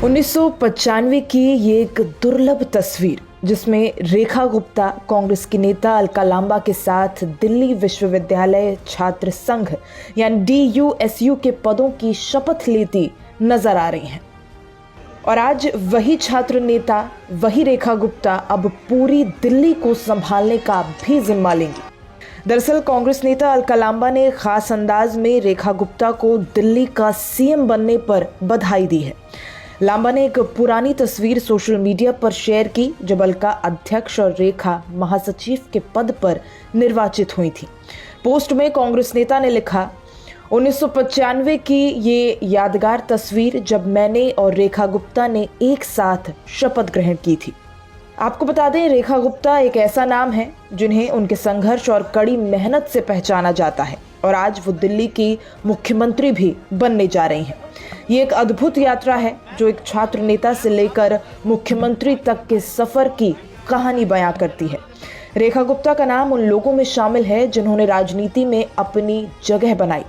1995 की ये एक दुर्लभ तस्वीर जिसमें रेखा गुप्ता कांग्रेस की नेता अलका लांबा के साथ दिल्ली विश्वविद्यालय छात्र संघ यानी DUSU के पदों की शपथ लेती नजर आ रही हैं। और आज वही छात्र नेता वही रेखा गुप्ता अब पूरी दिल्ली को संभालने का भी जिम्मा लेंगी। दरअसल कांग्रेस नेता अलका लांबा ने खास अंदाज में रेखा गुप्ता को दिल्ली का CM बनने पर बधाई दी है। लांबा ने एक पुरानी तस्वीर सोशल मीडिया पर शेयर की जब अलका अध्यक्ष और रेखा महासचिव के पद पर निर्वाचित हुई थी। पोस्ट में कांग्रेस नेता ने लिखा, 1995 की ये यादगार तस्वीर जब मैंने और रेखा गुप्ता ने एक साथ शपथ ग्रहण की थी। आपको बता दें, रेखा गुप्ता एक ऐसा नाम है जिन्हें उनके संघर्ष और कड़ी मेहनत से पहचाना जाता है और आज वो दिल्ली की मुख्यमंत्री भी बनने जा रही हैं। ये एक अद्भुत यात्रा है जो एक छात्र नेता से लेकर मुख्यमंत्री तक के सफर की कहानी बयां करती है। रेखा गुप्ता का नाम उन लोगों में शामिल है जिन्होंने राजनीति में अपनी जगह बनाई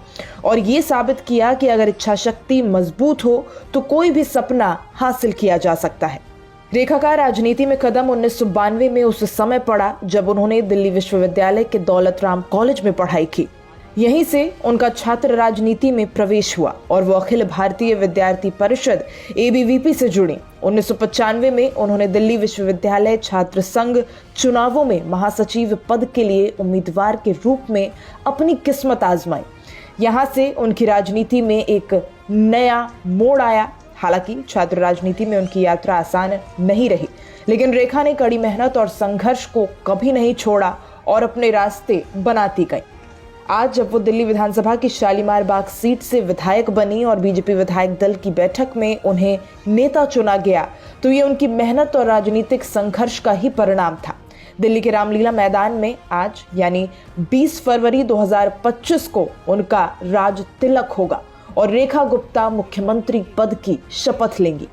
और ये साबित किया कि अगर इच्छा शक्ति मजबूत हो तो कोई भी सपना हासिल किया जा सकता है। रेखा का राजनीति में कदम 1992 में उस समय पड़ा जब उन्होंने दिल्ली विश्वविद्यालय के दौलत राम कॉलेज में पढ़ाई की। यहीं से उनका छात्र राजनीति में प्रवेश हुआ और वो अखिल भारतीय विद्यार्थी परिषद ABVP से जुड़ी। 1995 में उन्होंने दिल्ली विश्वविद्यालय छात्र संघ चुनावों में महासचिव पद के लिए उम्मीदवार के रूप में अपनी किस्मत आजमाई। यहाँ से उनकी राजनीति में एक नया मोड़ आया। हालांकि छात्र राजनीति में उनकी यात्रा आसान नहीं रही, लेकिन रेखा ने कड़ी मेहनत और संघर्ष को कभी नहीं छोड़ा और अपने रास्ते बनाती गई। आज जब वो दिल्ली विधानसभा की शालीमार बाग सीट से विधायक बनी और बीजेपी विधायक दल की बैठक में उन्हें नेता चुना गया तो ये उनकी मेहनत और राजनीतिक संघर्ष का ही परिणाम था। दिल्ली के रामलीला मैदान में आज यानी 20 फरवरी 2025 को उनका राज तिलक होगा और रेखा गुप्ता मुख्यमंत्री पद की शपथ लेंगी।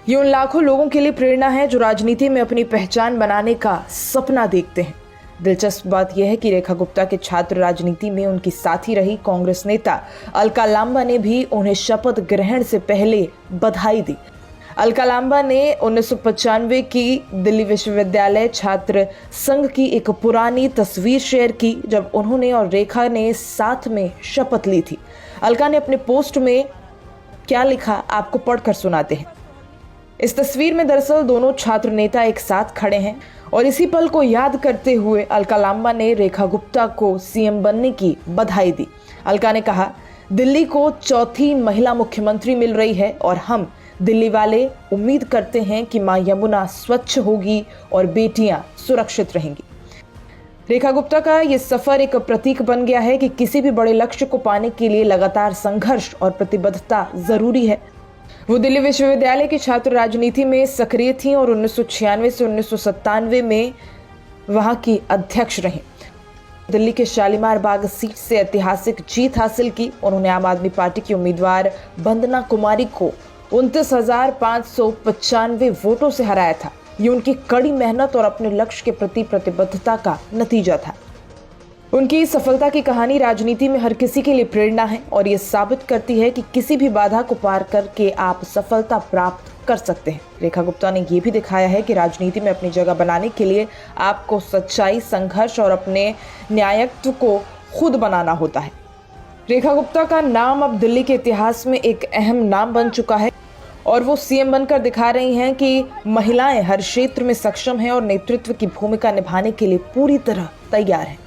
ये उन लाखों लोगों के लिए प्रेरणा है जो राजनीति में अपनी पहचान बनाने का सपना देखते हैं। दिलचस्प बात यह है कि रेखा गुप्ता के छात्र राजनीति में उनकी साथी रही कांग्रेस नेता अलका लांबा ने भी उन्हें शपथ ग्रहण से पहले बधाई दी। अलका लांबा ने 1995 की दिल्ली विश्वविद्यालय छात्र संघ की एक पुरानी तस्वीर शेयर की जब उन्होंने और रेखा ने साथ में शपथ ली थी। अलका ने अपने पोस्ट में क्या लिखा आपको पढ़कर सुनाते हैं। इस तस्वीर में दरअसल दोनों छात्र नेता एक साथ खड़े हैं और इसी पल को याद करते हुए अलका लांबा ने रेखा गुप्ता को CM बनने की बधाई दी। अलका ने कहा, दिल्ली को चौथी महिला मुख्यमंत्री मिल रही है और हम दिल्ली वाले उम्मीद करते हैं कि मां यमुना स्वच्छ होगी और बेटियां सुरक्षित रहेंगी। रेखा गुप्ता का ये सफर एक प्रतीक बन गया है कि किसी भी बड़े लक्ष्य को पाने के लिए लगातार संघर्ष और प्रतिबद्धता जरूरी है। वो दिल्ली विश्वविद्यालय की छात्र राजनीति में सक्रिय थीं और 1996 से 1997 में वहां की अध्यक्ष रहीं। दिल्ली के शालीमार बाग सीट से ऐतिहासिक जीत हासिल की। उन्होंने आम आदमी पार्टी की उम्मीदवार वंदना कुमारी को 29,595 वोटों से हराया था। ये उनकी कड़ी मेहनत और अपने लक्ष्य के प्रति प्रतिबद्धता का नतीजा था। उनकी सफलता की कहानी राजनीति में हर किसी के लिए प्रेरणा है और ये साबित करती है कि किसी भी बाधा को पार करके आप सफलता प्राप्त कर सकते हैं। रेखा गुप्ता ने ये भी दिखाया है कि राजनीति में अपनी जगह बनाने के लिए आपको सच्चाई, संघर्ष और अपने न्यायत्व को खुद बनाना होता है। रेखा गुप्ता का नाम अब दिल्ली के इतिहास में एक अहम नाम बन चुका है और वो CM बनकर दिखा रही हैं कि महिलाएं हर क्षेत्र में सक्षम हैं और नेतृत्व की भूमिका निभाने के लिए पूरी तरह तैयार हैं।